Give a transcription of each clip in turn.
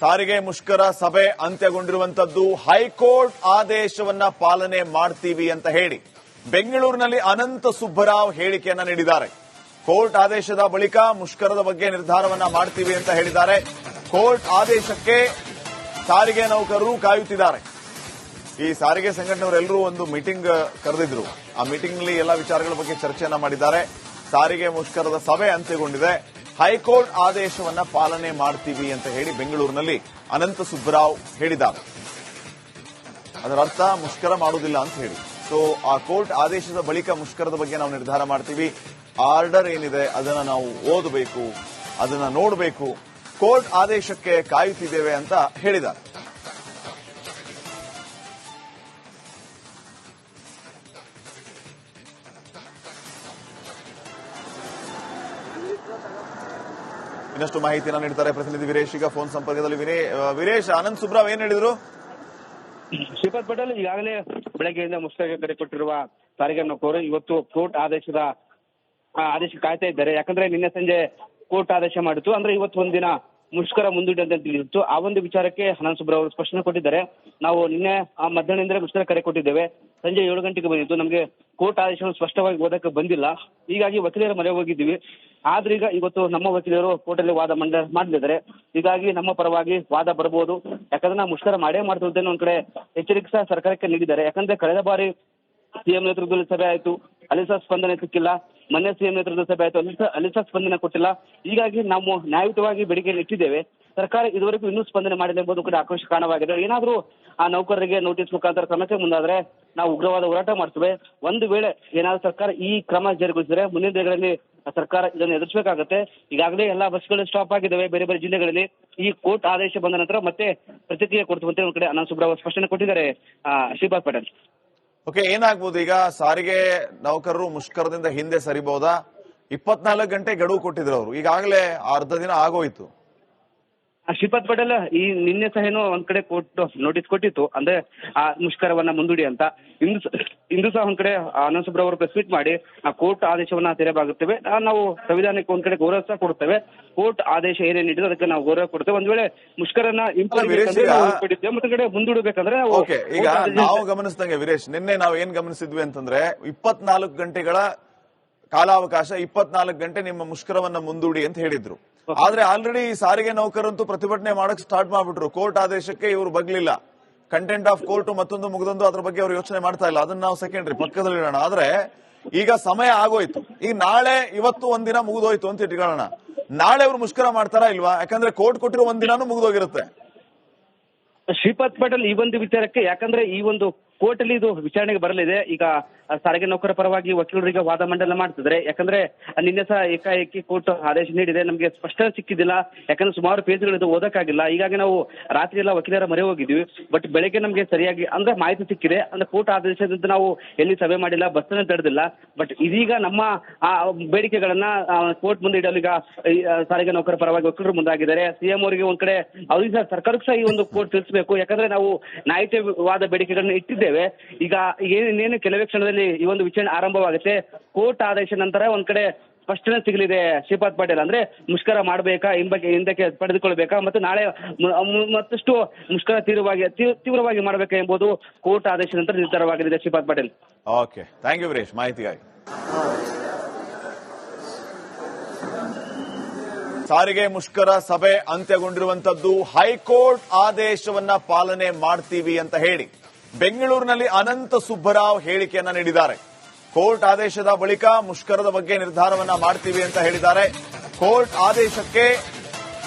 ಸಾರಿಗೆ ಮುಷ್ಕರ ಸಭೆ ಅಂತ್ಯಗೊಂಡಿರುವಂತದ್ದು ಹೈಕೋರ್ಟ್ ಆದೇಶವನ್ನ ಪಾಲನೆ ಮಾಡ್ತೀವಿ ಅಂತ ಹೇಳಿ ಬೆಂಗಳೂರಿನಲ್ಲಿ ಅನಂತ ಸುಬ್ಬರಾವ್ ಹೇಳಿಕೆಯನ್ನ ನೀಡಿದ್ದಾರೆ. ಕೋರ್ಟ್ ಆದೇಶದ ಬಳಿಕ ಮುಷ್ಕರದ ಬಗ್ಗೆ ನಿರ್ಧಾರವನ್ನ ಮಾಡ್ತೀವಿ ಅಂತ ಹೇಳಿದ್ದಾರೆ. ಕೋರ್ಟ್ ಆದೇಶಕ್ಕೆ ಸಾರಿಗೆ ನೌಕರರು ಕಾಯುತ್ತಿದ್ದಾರೆ. ಈ ಸಾರಿಗೆ ಸಂಘಟನೆಯವರೆಲ್ಲರೂ ಒಂದು ಮೀಟಿಂಗ್ ಕರೆದಿದ್ರು. ಆ ಮೀಟಿಂಗ್ ನಲ್ಲಿ ಎಲ್ಲಾ ವಿಚಾರಗಳ ಬಗ್ಗೆ ಚರ್ಚೆಯನ್ನ ಮಾಡಿದ್ದಾರೆ. ಸಾರಿಗೆ ಮುಷ್ಕರದ ಸಭೆ ಅಂತ್ಯಗೊಂಡಿದೆ. ಹೈಕೋರ್ಟ್ ಆದೇಶವನ್ನ ಪಾಲನೆ ಮಾಡ್ತೀವಿ ಅಂತ ಹೇಳಿ ಬೆಂಗಳೂರಿನಲ್ಲಿ ಅನಂತ ಸುಬ್ಬರಾವ್ ಹೇಳಿದ್ದಾರೆ. ಅದರ ಅರ್ಥ ಮುಷ್ಕರ ಮಾಡುವುದಿಲ್ಲ ಅಂತ ಹೇಳಿ. ಸೊ ಆ ಕೋರ್ಟ್ ಆದೇಶದ ಬಳಿಕ ಮುಷ್ಕರದ ಬಗ್ಗೆ ನಾವು ನಿರ್ಧಾರ ಮಾಡ್ತೀವಿ. ಆರ್ಡರ್ ಏನಿದೆ ಅದನ್ನ ನಾವು ಓದಬೇಕು, ಅದನ್ನ ನೋಡಬೇಕು, ಕೋರ್ಟ್ ಆದೇಶಕ್ಕೆ ಕಾಯುತ್ತಿದ್ದೇವೆ ಅಂತ ಹೇಳಿದ್ದಾರೆ. ಇನ್ನಷ್ಟು ಮಾಹಿತಿಯನ್ನು ನೀಡ್ತಾರೆ ಪ್ರತಿನಿಧಿ ವೀರೇಶ್. ಈಗ ಫೋನ್ ಸಂಪರ್ಕದಲ್ಲಿ ವೀರೇಶ್, ಆನಂದ್ ಸುಬ್ರಾವ್ ಏನ್ ಹೇಳಿದ್ರು? ಶ್ರೀಪಾದ್ ಪಟೇಲ್ ಈಗಾಗಲೇ ಬೆಳಗ್ಗೆಯಿಂದ ಮುಷ್ಕರಕ್ಕೆ ಕರೆ ಕೊಟ್ಟಿರುವ ಸಾರಿಗೆ ನೌಕರರು ಇವತ್ತು ಕೋರ್ಟ್ ಆದೇಶ ಕಾಯ್ತಾ ಇದ್ದಾರೆ. ಯಾಕಂದ್ರೆ ನಿನ್ನೆ ಸಂಜೆ ಕೋರ್ಟ್ ಆದೇಶ ಮಾಡಿತ್ತು, ಅಂದ್ರೆ ಇವತ್ತು ಒಂದಿನ ಮುಷ್ಕರ ಮುಂದೂಡಿ ಅಂತ ತಿಳಿದಿತ್ತು. ಆ ಒಂದು ವಿಚಾರಕ್ಕೆ ಆನಂದ್ ಸುಬ್ರಾವ್ ಅವರು ಸ್ಪಷ್ಟನೆ ಕೊಟ್ಟಿದ್ದಾರೆ. ನಾವು ನಿನ್ನೆ ಮಧ್ಯಾಹ್ನದಿಂದ ಮುಷ್ಕರ ಕರೆ ಕೊಟ್ಟಿದ್ದೇವೆ, ಸಂಜೆ 7 ಗಂಟೆಗೆ ಬಂದಿತ್ತು. ನಮಗೆ ಕೋರ್ಟ್ ಆದೇಶವನ್ನು ಸ್ಪಷ್ಟವಾಗಿ ಓದಕ್ಕೆ ಬಂದಿಲ್ಲ, ಹೀಗಾಗಿ ವಕೀಲರ ಮೊರೆ ಹೋಗಿದ್ದೀವಿ. ಆದ್ರೆ ಈಗ ಇವತ್ತು ನಮ್ಮ ವಕೀಲರು ಕೋರ್ಟಲ್ಲಿ ವಾದ ಮಾಡಲಿದ್ದಾರೆ. ಹೀಗಾಗಿ ನಮ್ಮ ಪರವಾಗಿ ವಾದ ಬರಬಹುದು. ಯಾಕಂದ್ರೆ ನಾವು ಮುಷ್ಕರ ಮಾಡೇ ಮಾಡ್ತಿದ್ದೇನೆ ಒಂದ್ ಕಡೆ ಎಚ್ಚರಿಕೆ ಸಹ ಸರ್ಕಾರಕ್ಕೆ ನೀಡಿದ್ದಾರೆ. ಯಾಕಂದ್ರೆ ಕಳೆದ ಬಾರಿ ಸಿಎಂ ನೇತೃತ್ವದಲ್ಲಿ ಸಭೆ ಆಯಿತು, ಅಲ್ಲಿ ಸಹ ಸ್ಪಂದನೆ ಸಿಕ್ಕಿಲ್ಲ. ಮೊನ್ನೆ ಸಿಎಂ ನೇತೃತ್ವದ ಸಭೆ ಆಯಿತು, ಅಲ್ಲಿ ಸಹ ಸ್ಪಂದನೆ ಕೊಟ್ಟಿಲ್ಲ. ಹೀಗಾಗಿ ನಾವು ನ್ಯಾಯಯುತವಾಗಿ ಬೇಡಿಕೆಯನ್ನು ಇಟ್ಟಿದ್ದೇವೆ. ಸರ್ಕಾರ ಇದುವರೆಗೂ ಇನ್ನೂ ಸ್ಪಂದನೆ ಮಾಡಿದೆ ಎಂಬುದು ಕೂಡ ಆಕ್ರೋಶ ಕಾರಣವಾಗಿದೆ. ಏನಾದರೂ ಆ ನೌಕರರಿಗೆ ನೋಟಿಸ್ ಮುಖಾಂತರ ಸಮಸ್ಯೆ ಮುಂದಾದ್ರೆ ನಾವು ಉಗ್ರವಾದ ಹೋರಾಟ ಮಾಡ್ತೇವೆ. ಒಂದು ವೇಳೆ ಏನಾದರೂ ಸರ್ಕಾರ ಈ ಕ್ರಮ ಜಾರಿಗೊಳಿಸಿದರೆ ಮುಂದಿನ ದಿನಗಳಲ್ಲಿ ಸರ್ಕಾರ ಇದನ್ನು ಎದುರಿಸಬೇಕಾಗುತ್ತೆ. ಈಗಾಗಲೇ ಎಲ್ಲಾ ಬಸ್ಗಳು ಸ್ಟಾಪ್ ಆಗಿದ್ದಾವೆ ಬೇರೆ ಬೇರೆ ಜಿಲ್ಲೆಗಳಲ್ಲಿ. ಈ ಕೋರ್ಟ್ ಆದೇಶ ಬಂದ ನಂತರ ಮತ್ತೆ ಪ್ರತಿಕ್ರಿಯೆ ಕೊಡ್ತೇವೆ ಒಂದ್ ಕಡೆ ಆನಂದ್ ಸುಬ್ರಾವ್ ಸ್ಪಷ್ಟನೆ ಕೊಟ್ಟಿದ್ದಾರೆ. ಶ್ರೀಪಾದ್ ಪಟೇಲ್, ಓಕೆ, ಏನಾಗ್ಬೋದು ಈಗ? ಸಾರಿಗೆ ನೌಕರರು ಮುಷ್ಕರದಿಂದ ಹಿಂದೆ ಸರಿಬಹುದಾ? 24 ಗಂಟೆ ಗಡುವು ಕೊಟ್ಟಿದ್ರು ಅವರು, ಈಗಾಗಲೇ ಅರ್ಧ ದಿನ ಆಗೋಯ್ತು. ಶ್ರೀಪಾದ್ ಪಟೇಲ್, ಈ ನಿನ್ನೆ ಸಹ ಏನೋ ಒಂದ್ ಕಡೆ ಕೋರ್ಟ್ ನೋಟಿಸ್ ಕೊಟ್ಟಿತ್ತು, ಅಂದ್ರೆ ಆ ಮುಷ್ಕರವನ್ನ ಮುಂದೂಡಿ ಅಂತ. ಇಂದು ಸಹ ಒಂದ್ ಕಡೆ ಆನಂದ್ ಸುಬ್ರಾವ್ ಅವರು ಪ್ರೆಸ್ ಮೀಟ್ ಮಾಡಿ ಆ ಕೋರ್ಟ್ ಆದೇಶವನ್ನ ತೆರವಾಗುತ್ತೇವೆ, ನಾವು ಸಂವಿಧಾನಕ್ಕೆ ಒಂದ್ ಕಡೆ ಗೌರವ ಸಹ ಕೊಡುತ್ತೇವೆ. ಕೋರ್ಟ್ ಆದೇಶ ಏನೇನು ನೀಡಿದ್ರು ಅದಕ್ಕೆ ನಾವು ಗೌರವ ಕೊಡ್ತೇವೆ. ಒಂದ್ ವೇಳೆ ಮುಷ್ಕರನ್ನ ಹಿಂಪಡೆದಿದ್ದೇವೆ ಮತ್ತೆ ಕಡೆ ಮುಂದೂಡಬೇಕಂದ್ರೆ ಓಕೆ. ಈಗ ನಾವು ಗಮನಿಸಿದಂಗೆ ವೀರೇಶ್, ನಿನ್ನೆ ನಾವು ಏನ್ ಗಮನಿಸಿದ್ವಿ ಅಂತಂದ್ರೆ 24 ಗಂಟೆಗಳ ಕಾಲಾವಕಾಶ, 24 ಗಂಟೆ ನಿಮ್ಮ ಮುಷ್ಕರವನ್ನ ಮುಂದೂಡಿ ಅಂತ ಹೇಳಿದ್ರು. ಆದ್ರೆ ಆಲ್ರೆಡಿ ಸಾರಿಗೆ ನೌಕರಂತೂ ಪ್ರತಿಭಟನೆ ಮಾಡಕ್ ಸ್ಟಾರ್ಟ್ ಮಾಡ್ಬಿಟ್ರು. ಕೋರ್ಟ್ ಆದೇಶಕ್ಕೆ ಇವರು ಬಗ್ಲಿಲ್ಲ. ಕಂಟೆಂಟ್ ಆಫ್ ಕೋರ್ಟ್ ಮತ್ತೊಂದು ಮುಗಿದೊಂದು ಅದ್ರ ಬಗ್ಗೆ ಅವರು ಯೋಚನೆ ಮಾಡ್ತಾ ಇಲ್ಲ. ಅದನ್ನ ನಾವು ಸೆಕೆಂಡ್ರಿ ಪಕ್ಕದಲ್ಲಿ ಇಡೋಣ. ಆದ್ರೆ ಈಗ ಸಮಯ ಆಗೋಯ್ತು. ಈಗ ನಾಳೆ ಇವತ್ತು ಒಂದಿನ ಮುಗಿದೋಯ್ತು ಅಂತ ಇಟ್ಕೊಳ್ಳೋಣ. ನಾಳೆ ಅವರು ಮುಷ್ಕರ ಮಾಡ್ತಾರಾ ಇಲ್ವಾ? ಯಾಕಂದ್ರೆ ಕೋರ್ಟ್ ಕೊಟ್ಟಿರೋ ಒಂದಿನಾನು ಮುಗಿದೋಗಿರುತ್ತೆ. ಶ್ರೀಪಾದ್ ಪಟೇಲ್, ಈ ಒಂದು ವಿಚಾರಕ್ಕೆ ಯಾಕಂದ್ರೆ ಈ ಒಂದು ಕೋರ್ಟ್ ಅಲ್ಲಿ ಇದು ವಿಚಾರಣೆಗೆ ಬರಲಿದೆ. ಈಗ ಸಾರಿಗೆ ನೌಕರ ಪರವಾಗಿ ವಕೀಲರಿಗೆ ವಾದ ಮಂಡನೆ ಮಾಡ್ತಿದ್ರೆ. ಯಾಕಂದ್ರೆ ನಿನ್ನೆ ಸಹ ಏಕಾಏಕಿ ಕೋರ್ಟ್ ಆದೇಶ ನೀಡಿದೆ, ನಮಗೆ ಸ್ಪಷ್ಟನೆ ಸಿಕ್ಕಿದ್ದಿಲ್ಲ. ಯಾಕಂದ್ರೆ ಸುಮಾರು ಪೇಜ್ಗಳಿದ್ದು ಓದಕ್ಕಾಗಿಲ್ಲ. ಹೀಗಾಗಿ ನಾವು ರಾತ್ರಿ ಎಲ್ಲ ವಕೀಲರ ಮೊರೆ ಹೋಗಿದ್ವಿ. ಬಟ್ ಬೆಳಗ್ಗೆ ನಮಗೆ ಸರಿಯಾಗಿ ಅಂದ್ರೆ ಮಾಹಿತಿ ಸಿಕ್ಕಿದೆ. ಅಂದ್ರೆ ಕೋರ್ಟ್ ಆದೇಶದಿಂದ ನಾವು ಎಲ್ಲಿ ಸಭೆ ಮಾಡಿಲ್ಲ, ಬಸ್ಸನ್ನು ತಡೆದಿಲ್ಲ. ಬಟ್ ಇದೀಗ ನಮ್ಮ ಆ ಬೇಡಿಕೆಗಳನ್ನ ಕೋರ್ಟ್ ಮುಂದೆ ಇಡಲು ಈಗ ಸಾರಿಗೆ ನೌಕರ ಪರವಾಗಿ ವಕೀಲರು ಮುಂದಾಗಿದ್ದಾರೆ. ಸಿಎಂ ಅವರಿಗೆ ಒಂದ್ ಕಡೆ ಅವ್ರಿಗೆ ಸಹ ಸರ್ಕಾರಕ್ಕೂ ಸಹ ಈ ಒಂದು ಕೋರ್ಟ್ ತಿಳಿಸಬೇಕು. ಯಾಕಂದ್ರೆ ನಾವು ನ್ಯಾಯಯುತವಾದ ಬೇಡಿಕೆಗಳನ್ನ ಇಟ್ಟಿದ್ದೇವೆ. ಈಗ ಏನೇನು ಕೆಲವೇ ಕ್ಷಣದಲ್ಲಿ ಈ ಒಂದು ವಿಚಾರಣೆ ಆರಂಭವಾಗುತ್ತೆ. ಕೋರ್ಟ್ ಆದೇಶ ನಂತರ ಒಂದ್ ಕಡೆ ಸ್ಪಷ್ಟನೆ ಸಿಗಲಿದೆ ಶ್ರೀಪಾದ್ ಪಟೇಲ್. ಅಂದ್ರೆ ಮುಷ್ಕರ ಮಾಡಬೇಕಾ, ಹಿಂದಕ್ಕೆ ಪಡೆದುಕೊಳ್ಬೇಕಾ, ಮತ್ತು ನಾಳೆ ಮತ್ತಷ್ಟು ಮುಷ್ಕರ ತೀವ್ರವಾಗಿ ಮಾಡಬೇಕಾ ಎಂಬುದು ಕೋರ್ಟ್ ಆದೇಶ ನಂತರ ನಿರ್ಧಾರವಾಗಲಿದೆ. Shripad Patel, okay, thank you Veeresh ಮಾಹಿತಿಗಾಗಿ. ಸಾರಿಗೆ ಮುಷ್ಕರ ಸಭೆ ಅಂತ್ಯಗೊಂಡಿರುವಂತದ್ದು ಹೈಕೋರ್ಟ್ ಆದೇಶವನ್ನ ಪಾಲನೆ ಮಾಡ್ತೀವಿ ಅಂತ ಹೇಳಿ ಬೆಂಗಳೂರಿನಲ್ಲಿ ಅನಂತ ಸುಬ್ಬರಾವ್ ಹೇಳಿಕೆಯನ್ನ ನೀಡಿದ್ದಾರೆ. ಕೋರ್ಟ್ ಆದೇಶದ ಬಳಿಕ ಮುಷ್ಕರದ ಬಗ್ಗೆ ನಿರ್ಧಾರವನ್ನ ಮಾಡ್ತೀವಿ ಅಂತ ಹೇಳಿದ್ದಾರೆ. ಕೋರ್ಟ್ ಆದೇಶಕ್ಕೆ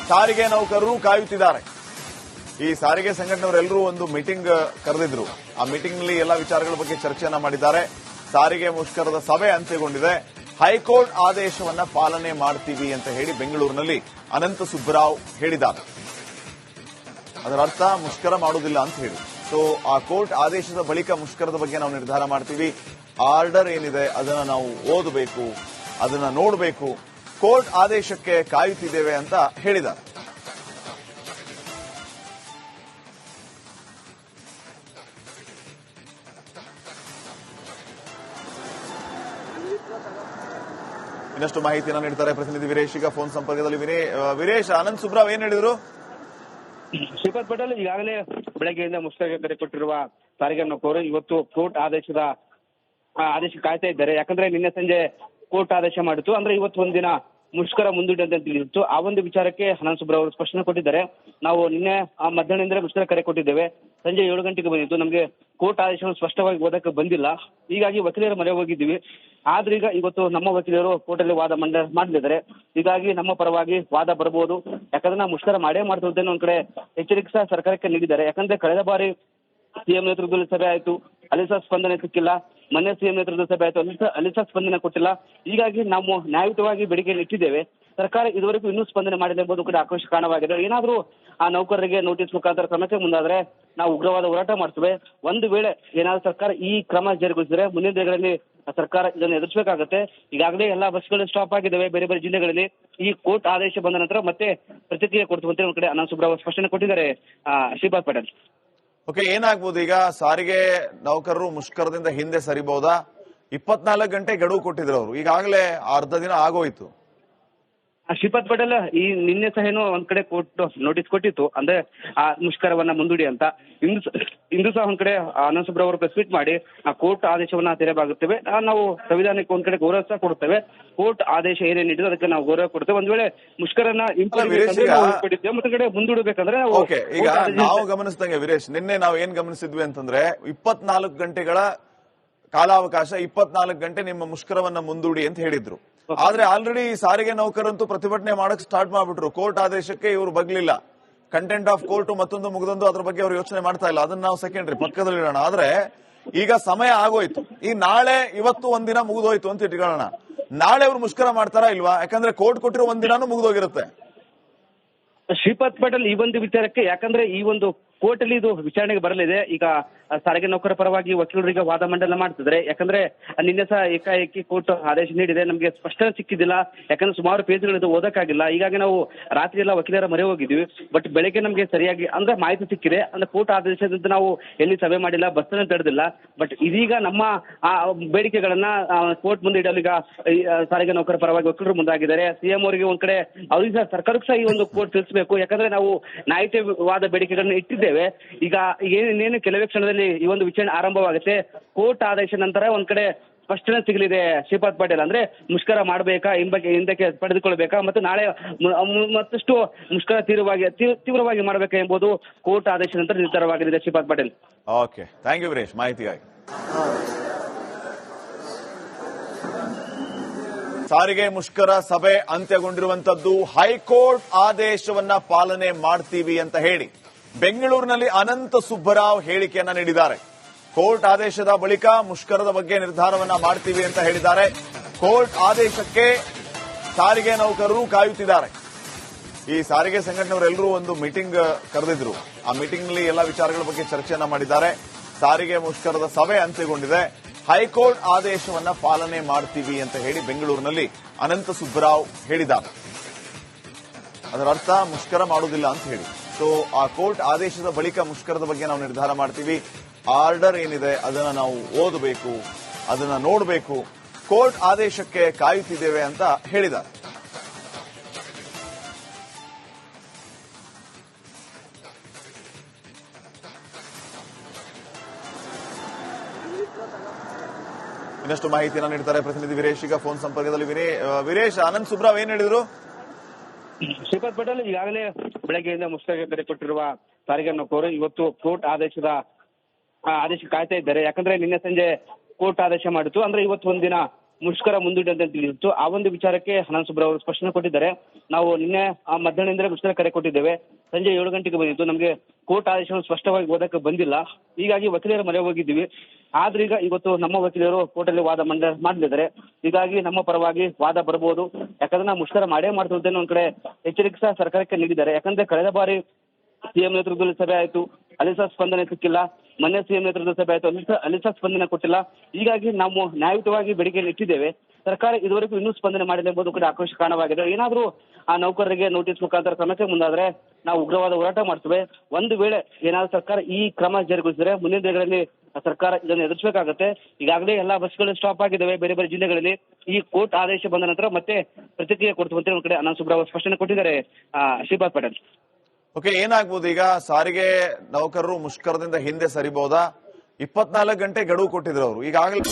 ಸಾರಿಗೆ ನೌಕರರು ಕಾಯುತ್ತಿದ್ದಾರೆ. ಈ ಸಾರಿಗೆ ಸಂಘಟನೆಯವರೆಲ್ಲರೂ ಒಂದು ಮೀಟಿಂಗ್ ಕರೆದಿದ್ರು. ಆ ಮೀಟಿಂಗ್ ನಲ್ಲಿ ಎಲ್ಲಾ ವಿಚಾರಗಳ ಬಗ್ಗೆ ಚರ್ಚೆಯನ್ನ ಮಾಡಿದ್ದಾರೆ. ಸಾರಿಗೆ ಮುಷ್ಕರದ ಸಭೆ ಅಂತ್ಯಗೊಂಡಿದೆ. ಹೈಕೋರ್ಟ್ ಆದೇಶವನ್ನ ಪಾಲನೆ ಮಾಡ್ತೀವಿ ಅಂತ ಹೇಳಿ ಬೆಂಗಳೂರಿನಲ್ಲಿ ಅನಂತ ಸುಬ್ಬರಾವ್ ಹೇಳಿದ್ದಾರೆ. ಅದರ ಅರ್ಥ ಮುಷ್ಕರ ಮಾಡುವುದಿಲ್ಲ ಅಂತ ಹೇಳಿ. ಸೊ ಆ ಕೋರ್ಟ್ ಆದೇಶದ ಬಳಿಕ ಮುಷ್ಕರದ ಬಗ್ಗೆ ನಾವು ನಿರ್ಧಾರ ಮಾಡ್ತೀವಿ. ಆರ್ಡರ್ ಏನಿದೆ ಅದನ್ನ ನಾವು ಓದಬೇಕು, ಅದನ್ನ ನೋಡಬೇಕು, ಕೋರ್ಟ್ ಆದೇಶಕ್ಕೆ ಕಾಯುತ್ತಿದ್ದೇವೆ ಅಂತ ಹೇಳಿದ್ದಾರೆ. ಇನ್ನಷ್ಟು ಮಾಹಿತಿಯನ್ನು ನೀಡ್ತಾರೆ ಪ್ರತಿನಿಧಿ ವೀರೇಶ್. ಈಗ ಫೋನ್ ಸಂಪರ್ಕದಲ್ಲಿ ವೀರೇಶ್, ಆನಂದ್ ಸುಬ್ರಾವ್ ಏನ್ ಹೇಳಿದ್ರು? ಶ್ರೀಪಾದ್ ಪಟೇಲ್ ಈಗಾಗಲೇ ಬೆಳಗ್ಗೆಯಿಂದ ಮುಷ್ಕರಕ್ಕೆ ಕರೆ ಕೊಟ್ಟಿರುವ ಸಾರಿಗೆ ನೌಕರರು ಇವತ್ತು ಕೋರ್ಟ್ ಆದೇಶ ಕಾಯ್ತಾ ಇದ್ದಾರೆ. ಯಾಕಂದ್ರೆ ನಿನ್ನೆ ಸಂಜೆ ಕೋರ್ಟ್ ಆದೇಶ ಮಾಡಿತ್ತು, ಅಂದ್ರೆ ಇವತ್ತು ಒಂದಿನ ಮುಷ್ಕರ ಮುಂದೂಡಿ ಅಂತ ತಿಳಿದಿತ್ತು. ಆ ಒಂದು ವಿಚಾರಕ್ಕೆ ಅನಂತ್ ಸುಬ್ರಾವ್ ಅವರು ಸ್ಪಷ್ಟನೆ ಕೊಟ್ಟಿದ್ದಾರೆ. ನಾವು ನಿನ್ನೆ ಮಧ್ಯಾಹ್ನದಿಂದ ಮುಷ್ಕರ ಕರೆ ಕೊಟ್ಟಿದ್ದೇವೆ, ಸಂಜೆ 7 ಗಂಟೆಗೆ ಬಂದಿತ್ತು. ನಮಗೆ ಕೋರ್ಟ್ ಆದೇಶವನ್ನು ಸ್ಪಷ್ಟವಾಗಿ ಓದಕ್ಕೆ ಬಂದಿಲ್ಲ, ಹೀಗಾಗಿ ವಕೀಲರ ಮೊರೆ ಹೋಗಿದ್ದೀವಿ. ಆದ್ರೆ ಈಗ ಇವತ್ತು ನಮ್ಮ ವಕೀಲರು ಕೋರ್ಟಲ್ಲಿ ವಾದ ಮಾಡಲಿದ್ದಾರೆ. ಹೀಗಾಗಿ ನಮ್ಮ ಪರವಾಗಿ ವಾದ ಬರಬಹುದು. ಯಾಕಂದ್ರೆ ನಾವು ಮುಷ್ಕರ ಮಾಡೇ ಮಾಡ್ತಿದ್ದೇನೆ ಒಂದ್ ಕಡೆ ಎಚ್ಚರಿಕೆ ಸಹ ಸರ್ಕಾರಕ್ಕೆ ನೀಡಿದ್ದಾರೆ. ಯಾಕಂದ್ರೆ ಕಳೆದ ಬಾರಿ ಸಿಎಂ ನೇತೃತ್ವದಲ್ಲಿ ಸಭೆ ಆಯ್ತು, ಅಲ್ಲಿ ಸಹ ಸ್ಪಂದನೆ ಸಿಕ್ಕಿಲ್ಲ. ಮೊನ್ನೆ ಸಿಎಂ ನೇತೃತ್ವದ ಸಭೆ ಆಯ್ತು, ಅಲ್ಲಿ ಸಹ ಸ್ಪಂದನೆ ಕೊಟ್ಟಿಲ್ಲ. ಹೀಗಾಗಿ ನಾವು ನ್ಯಾಯಯುತವಾಗಿ ಬೇಡಿಕೆಯನ್ನು ಇಟ್ಟಿದ್ದೇವೆ. ಸರ್ಕಾರ ಇದುವರೆಗೂ ಇನ್ನೂ ಸ್ಪಂದನೆ ಮಾಡಿಲ್ಲ ಎಂಬುದು ಕೂಡ ಆಕ್ರೋಶ ಕಾರಣವಾಗಿದೆ. ಏನಾದರೂ ಆ ನೌಕರರಿಗೆ ನೋಟಿಸ್ ಮುಖಾಂತರ ಕ್ರಮಕ್ಕೆ ಮುಂದಾದ್ರೆ ನಾವು ಉಗ್ರವಾದ ಹೋರಾಟ ಮಾಡ್ತೇವೆ. ಒಂದು ವೇಳೆ ಏನಾದರೂ ಸರ್ಕಾರ ಈ ಕ್ರಮ ಜಾರಿಗೊಳಿಸಿದ್ರೆ ಮುಂದಿನ ದಿನಗಳಲ್ಲಿ ಸರ್ಕಾರ ಇದನ್ನು ಎದುರಿಸಬೇಕಾಗುತ್ತೆ. ಈಗಾಗಲೇ ಎಲ್ಲಾ ಬಸ್ಗಳು ಸ್ಟಾಪ್ ಆಗಿದ್ದಾವೆ ಬೇರೆ ಬೇರೆ ಜಿಲ್ಲೆಗಳಲ್ಲಿ. ಈ ಕೋರ್ಟ್ ಆದೇಶ ಬಂದ ನಂತರ ಮತ್ತೆ ಪ್ರತಿಕ್ರಿಯೆ ಕೊಡ್ತೀವಿ ಒಂದ್ ಕಡೆ ಅನಂತ್ ಸುಬ್ರಾವ್ ಸ್ಪಷ್ಟನೆ ಕೊಟ್ಟಿದ್ದಾರೆ. ಶ್ರೀಪಾದ್ ಪಟೇಲ್, ಓಕೆ, ಏನಾಗ್ಬೋದು ಈಗ? ಸಾರಿಗೆ ನೌಕರರು ಮುಷ್ಕರದಿಂದ ಹಿಂದೆ ಸರಿಬಹುದಾ? 24 ಗಂಟೆ ಗಡುವು ಕೊಟ್ಟಿದ್ರು ಅವರು, ಈಗಾಗಲೇ ಅರ್ಧ ದಿನ ಆಗೋಯ್ತು. ಶ್ರೀಪಾದ್ ಪಟೇಲ್, ಈ ನಿನ್ನೆ ಸಹ ಏನೋ ಒಂದ್ ಕಡೆ ಕೋರ್ಟ್ ನೋಟಿಸ್ ಕೊಟ್ಟಿತ್ತು, ಅಂದ್ರೆ ಆ ಮುಷ್ಕರವನ್ನ ಮುಂದೂಡಿ ಅಂತ. ಇಂದು ಸಹ ಒಂದ್ ಕಡೆ ಅನಂತ್ ಸುಬ್ರಾವ್ ಅವರು ಪ್ರೆಸ್ ಮೀಟ್ ಮಾಡಿ ಆ ಕೋರ್ಟ್ ಆದೇಶವನ್ನ ತೆರೆಯಬಾಗುತ್ತೇವೆ, ನಾವು ಸಂವಿಧಾನಕ್ಕೆ ಒಂದ್ ಕಡೆ ಗೌರವ ಸಹ ಕೊಡುತ್ತೇವೆ. ಕೋರ್ಟ್ ಆದೇಶ ಏನೇನು ನೀಡಿದ್ರೆ ಅದಕ್ಕೆ ನಾವು ಗೌರವ ಕೊಡ್ತೇವೆ. ಒಂದ್ ವೇಳೆ ಮುಷ್ಕರನ್ನ ಹಿಂಪಡೆಯಬೇಕಂದ್ರೆ ಮತ್ತೆ ಕಡೆ ಮುಂದೂಡಬೇಕಂದ್ರೆ ಓಕೆ, ಈಗ ನಾವು ಗಮನಿಸಿದಂಗೆ ವೀರೇಶ್, ನಿನ್ನೆ ನಾವು ಏನ್ ಗಮನಿಸಿದ್ವಿ ಅಂತಂದ್ರೆ 24 ಗಂಟೆಗಳ ಕಾಲಾವಕಾಶ, 24 ಗಂಟೆ ನಿಮ್ಮ ಮುಷ್ಕರವನ್ನ ಮುಂದೂಡಿ ಅಂತ ಹೇಳಿದ್ರು. ಆದ್ರೆ ಆಲ್ರೆಡಿ ಸಾರಿಗೆ ನೌಕರಂತೂ ಪ್ರತಿಭಟನೆ ಮಾಡಕ್ ಸ್ಟಾರ್ಟ್ ಮಾಡ್ಬಿಟ್ರು. ಕೋರ್ಟ್ ಆದೇಶಕ್ಕೆ ಇವರು ಬಗ್ಲಿಲ್ಲ. ಕಂಟೆಂಟ್ ಆಫ್ ಕೋರ್ಟ್ ಮತ್ತೊಂದು ಮುಗಿದೊಂದು ಅದ್ರ ಬಗ್ಗೆ ಅವರು ಯೋಚನೆ ಮಾಡ್ತಾ ಇಲ್ಲ. ಅದನ್ನ ನಾವು ಸೆಕೆಂಡ್ರಿ ಪಕ್ಕದಲ್ಲಿ ಇಡೋಣ. ಆದ್ರೆ ಈಗ ಸಮಯ ಆಗೋಯ್ತು. ಈ ನಾಳೆ ಇವತ್ತು ಒಂದಿನ ಮುಗಿದೋಯ್ತು ಅಂತ ಇಟ್ಕೊಳ್ಳೋಣ. ನಾಳೆ ಅವ್ರು ಮುಷ್ಕರ ಮಾಡ್ತಾರಾ ಇಲ್ವಾ? ಯಾಕಂದ್ರೆ ಕೋರ್ಟ್ ಕೊಟ್ಟಿರೋ ಒಂದಿನಾನು ಮುಗಿದೋಗಿರುತ್ತೆ. ಶ್ರೀಪಾದ್ ಪಟೇಲ್, ಈ ಒಂದು ವಿಚಾರಕ್ಕೆ ಯಾಕಂದ್ರೆ ಈ ಒಂದು ಕೋರ್ಟ್ ಅಲ್ಲಿ ಇದು ವಿಚಾರಣೆಗೆ ಬರಲಿದೆ. ಈಗ ಸಾರಿಗೆ ನೌಕರ ಪರವಾಗಿ ವಕೀಲರಿಗೆ ವಾದ ಮಂಡನೆ ಮಾಡ್ತಿದ್ರೆ. ಯಾಕಂದ್ರೆ ನಿನ್ನೆ ಸಹ ಏಕಾಏಕಿ ಕೋರ್ಟ್ ಆದೇಶ ನೀಡಿದೆ, ನಮಗೆ ಸ್ಪಷ್ಟನೆ ಸಿಕ್ಕಿದ್ದಿಲ್ಲ. ಯಾಕಂದ್ರೆ ಸುಮಾರು ಪೇಜ್ಗಳಿದ್ದು ಓದಕ್ಕಾಗಿಲ್ಲ. ಹೀಗಾಗಿ ನಾವು ರಾತ್ರಿ ಎಲ್ಲ ವಕೀಲರ ಮೊರೆ ಹೋಗಿದ್ವಿ. ಬಟ್ ಬೆಳಗ್ಗೆ ನಮಗೆ ಸರಿಯಾಗಿ ಅಂದ್ರೆ ಮಾಹಿತಿ ಸಿಕ್ಕಿದೆ. ಅಂದ್ರೆ ಕೋರ್ಟ್ ಆದೇಶದಿಂದ ನಾವು ಎಲ್ಲಿ ಸಭೆ ಮಾಡಿಲ್ಲ, ಬಸ್ಸನ್ನು ತಡೆದಿಲ್ಲ. ಬಟ್ ಇದೀಗ ನಮ್ಮ ಬೇಡಿಕೆಗಳನ್ನ ಕೋರ್ಟ್ ಮುಂದೆ ಇಡಲು ಈಗ ಸಾರಿಗೆ ನೌಕರ ಪರವಾಗಿ ವಕೀಲರು ಮುಂದಾಗಿದ್ದಾರೆ. ಸಿಎಂ ಅವರಿಗೆ ಒಂದ್ ಕಡೆ ಅವ್ರಿಗೆ ಸಹ ಸರ್ಕಾರಕ್ಕೂ ಸಹ ಈ ಒಂದು ಕೋರ್ಟ್ ತಿಳಿಸಬೇಕು. ಯಾಕಂದ್ರೆ ನಾವು ನ್ಯಾಯಯುತವಾದ ಬೇಡಿಕೆಗಳನ್ನ ಇಟ್ಟಿದ್ದೇವೆ. ಈಗ ಏನೇನು ಕೆಲವೇ ಕ್ಷಣದಲ್ಲಿ ಈ ಒಂದು ವಿಚಾರಣೆ ಆರಂಭವಾಗುತ್ತೆ. ಕೋರ್ಟ್ ಆದೇಶ ನಂತರ ಒಂದ್ ಕಡೆ ಸ್ಪಷ್ಟನೆ ಸಿಗಲಿದೆ ಶ್ರೀಪಾದ್ ಪಟೇಲ್. ಅಂದ್ರೆ ಮುಷ್ಕರ ಮಾಡಬೇಕಾ, ಹಿಂದಕ್ಕೆ ಪಡೆದುಕೊಳ್ಬೇಕಾ, ಮತ್ತು ನಾಳೆ ಮತ್ತಷ್ಟು ಮುಷ್ಕರ ತೀವ್ರವಾಗಿ ಮಾಡಬೇಕಾ ಎಂಬುದು ಕೋರ್ಟ್ ಆದೇಶ ನಂತರ ನಿರ್ಧಾರವಾಗಲಿದೆ. Shripad Patel, okay, thank you Veeresh ಮಾಹಿತಿಗಾಗಿ. ಸಾರಿಗೆ ಮುಷ್ಕರ ಸಭೆ ಅಂತ್ಯಗೊಂಡಿರುವಂತದ್ದು. ಹೈಕೋರ್ಟ್ ಆದೇಶವನ್ನ ಪಾಲನೆ ಮಾಡ್ತೀವಿ ಅಂತ ಹೇಳಿ ಬೆಂಗಳೂರಿನಲ್ಲಿ ಅನಂತ ಸುಬ್ಬರಾವ್ ಹೇಳಿಕೆಯನ್ನ ನೀಡಿದ್ದಾರೆ. ಕೋರ್ಟ್ ಆದೇಶದ ಬಳಿಕ ಮುಷ್ಕರದ ಬಗ್ಗೆ ನಿರ್ಧಾರವನ್ನ ಮಾಡ್ತೀವಿ ಅಂತ ಹೇಳಿದ್ದಾರೆ. ಕೋರ್ಟ್ ಆದೇಶಕ್ಕೆ ಸಾರಿಗೆ ನೌಕರರು ಕಾಯುತ್ತಿದ್ದಾರೆ. ಈ ಸಾರಿಗೆ ಸಂಘಟನೆಯವರೆಲ್ಲರೂ ಒಂದು ಮೀಟಿಂಗ್ ಕರೆದಿದ್ರು. ಆ ಮೀಟಿಂಗ್ ನಲ್ಲಿ ಎಲ್ಲ ವಿಚಾರಗಳ ಬಗ್ಗೆ ಚರ್ಚೆಯನ್ನ ಮಾಡಿದ್ದಾರೆ. ಸಾರಿಗೆ ಮುಷ್ಕರದ ಸಭೆ ಅಂತ್ಯಗೊಂಡಿದೆ. ಹೈಕೋರ್ಟ್ ಆದೇಶವನ್ನ ಪಾಲನೆ ಮಾಡ್ತೀವಿ ಅಂತ ಹೇಳಿ ಬೆಂಗಳೂರಿನಲ್ಲಿ ಅನಂತ ಸುಬ್ಬರಾವ್ ಹೇಳಿದ್ದಾರೆ. ಅದರ ಅರ್ಥ ಮುಷ್ಕರ ಮಾಡುವುದಿಲ್ಲ ಅಂತ ಹೇಳಿ. ಸೊ ಆ ಕೋರ್ಟ್ ಆದೇಶದ ಬಳಿಕ ಮುಷ್ಕರದ ಬಗ್ಗೆ ನಾವು ನಿರ್ಧಾರ ಮಾಡ್ತೀವಿ. ಆರ್ಡರ್ ಏನಿದೆ ಅದನ್ನ ನಾವು ಓದಬೇಕು, ಅದನ್ನ ನೋಡಬೇಕು, ಕೋರ್ಟ್ ಆದೇಶಕ್ಕೆ ಕಾಯುತ್ತಿದ್ದೇವೆ ಅಂತ ಹೇಳಿದ್ದಾರೆ. ಇನ್ನಷ್ಟು ಮಾಹಿತಿಯನ್ನು ನೀಡ್ತಾರೆ ಪ್ರತಿನಿಧಿ ವೀರೇಶ್. ಈಗ ಫೋನ್ ಸಂಪರ್ಕದಲ್ಲಿ ವೀರೇಶ್, ಅನಂತ್ ಸುಬ್ರಾವ್ ಏನ್ ಹೇಳಿದ್ರು? ಶ್ರೀಪಾದ್ ಪಟೇಲ್, ಈಗಾಗಲೇ ಬೆಳಗ್ಗೆಯಿಂದ ಮುಷ್ಕರಕ್ಕೆ ಕರೆ ಕೊಟ್ಟಿರುವ ಸಾರಿಗೆ ನೌಕರರು ಇವತ್ತು ಕೋರ್ಟ್ ಆದೇಶ ಕಾಯ್ತಾ ಇದ್ದಾರೆ. ಯಾಕಂದ್ರೆ ನಿನ್ನೆ ಸಂಜೆ ಕೋರ್ಟ್ ಆದೇಶ ಮಾಡಿತ್ತು, ಅಂದ್ರೆ ಇವತ್ತು ಒಂದಿನ ಮುಷ್ಕರ ಮುಂದೂಡಿ ಅಂತ ತಿಳಿದಿತ್ತು. ಆ ಒಂದು ವಿಚಾರಕ್ಕೆ ಅನಂತ್ ಸುಬ್ರಾವ್ ಅವರು ಸ್ಪಷ್ಟನೆ ಕೊಟ್ಟಿದ್ದಾರೆ. ನಾವು ನಿನ್ನೆ ಮಧ್ಯಾಹ್ನದಿಂದ ಮುಷ್ಕರ ಕರೆ ಕೊಟ್ಟಿದ್ದೇವೆ, ಸಂಜೆ 7 ಗಂಟೆಗೆ ಬಂದಿತ್ತು. ನಮಗೆ ಕೋರ್ಟ್ ಆದೇಶವನ್ನು ಸ್ಪಷ್ಟವಾಗಿ ಓದಕ್ಕೆ ಬಂದಿಲ್ಲ, ಹೀಗಾಗಿ ವಕೀಲರ ಮೊರೆ ಹೋಗಿದ್ದೀವಿ. ಆದ್ರೆ ಈಗ ಇವತ್ತು ನಮ್ಮ ವಕೀಲರು ಕೋರ್ಟಲ್ಲಿ ವಾದ ಮಾಡಲಿದ್ದಾರೆ. ಹೀಗಾಗಿ ನಮ್ಮ ಪರವಾಗಿ ವಾದ ಬರಬಹುದು. ಯಾಕಂದ್ರೆ ನಾವು ಮುಷ್ಕರ ಮಾಡೇ ಮಾಡ್ತಿದ್ದೇನೆ ಒಂದ್ ಕಡೆ ಎಚ್ಚರಿಕೆ ಸಹ ಸರ್ಕಾರಕ್ಕೆ ನೀಡಿದ್ದಾರೆ. ಯಾಕಂದ್ರೆ ಕಳೆದ ಬಾರಿ ಸಿಎಂ ನೇತೃತ್ವದಲ್ಲಿ ಸಭೆ ಆಯ್ತು, ಅಲ್ಲಿ ಸಹ ಸ್ಪಂದನೆ ಸಿಕ್ಕಿಲ್ಲ. ಮೊನ್ನೆ ಸಿಎಂ ನೇತೃತ್ವದ ಸಭೆ ಆಯ್ತು, ಅಲ್ಲಿ ಸಹ ಸ್ಪಂದನೆ ಕೊಟ್ಟಿಲ್ಲ. ಹೀಗಾಗಿ ನಾವು ನ್ಯಾಯಯುತವಾಗಿ ಬೇಡಿಕೆಯನ್ನು ಇಟ್ಟಿದ್ದೇವೆ. ಸರ್ಕಾರ ಇದುವರೆಗೂ ಇನ್ನೂ ಸ್ಪಂದನೆ ಮಾಡಿಲ್ಲ ಎಂಬುದು ಕೂಡ ಆಕ್ರೋಶ ಕಾರಣವಾಗಿದೆ. ಏನಾದರೂ ಆ ನೌಕರರಿಗೆ ನೋಟಿಸ್ ಮುಖಾಂತರ ಕ್ರಮಕ್ಕೆ ಮುಂದಾದ್ರೆ ನಾವು ಉಗ್ರವಾದ ಹೋರಾಟ ಮಾಡ್ತೇವೆ. ಒಂದು ವೇಳೆ ಏನಾದರೂ ಸರ್ಕಾರ ಈ ಕ್ರಮ ಜಾರಿಗೊಳಿಸಿದ್ರೆ ಮುಂದಿನ ದಿನಗಳಲ್ಲಿ ಸರ್ಕಾರ ಇದನ್ನು ಎದುರಿಸಬೇಕಾಗುತ್ತೆ. ಈಗಾಗಲೇ ಎಲ್ಲಾ ಬಸ್ಗಳು ಸ್ಟಾಪ್ ಆಗಿದ್ದಾವೆ ಬೇರೆ ಬೇರೆ ಜಿಲ್ಲೆಗಳಲ್ಲಿ. ಈ ಕೋರ್ಟ್ ಆದೇಶ ಬಂದ ನಂತರ ಮತ್ತೆ ಪ್ರತಿಕ್ರಿಯೆ ಕೊಡ್ತೀವಿ ಅಂತ ಒಂದ್ ಕಡೆ ಅನಂತ್ ಸುಬ್ರಾವ್ ಸ್ಪಷ್ಟನೆ ಕೊಟ್ಟಿದ್ದಾರೆ. ಶ್ರೀಪಾದ್ ಪಟೇಲ್. ಓಕೆ, ಏನಾಗ್ಬೋದು ಈಗ? ಸಾರಿಗೆ ನೌಕರರು ಮುಷ್ಕರದಿಂದ ಹಿಂದೆ ಸರಿಬಹುದಾ? 24 ಗಂಟೆ ಗಡುವು ಕೊಟ್ಟಿದ್ರು ಅವರು ಈಗಾಗಲೇ.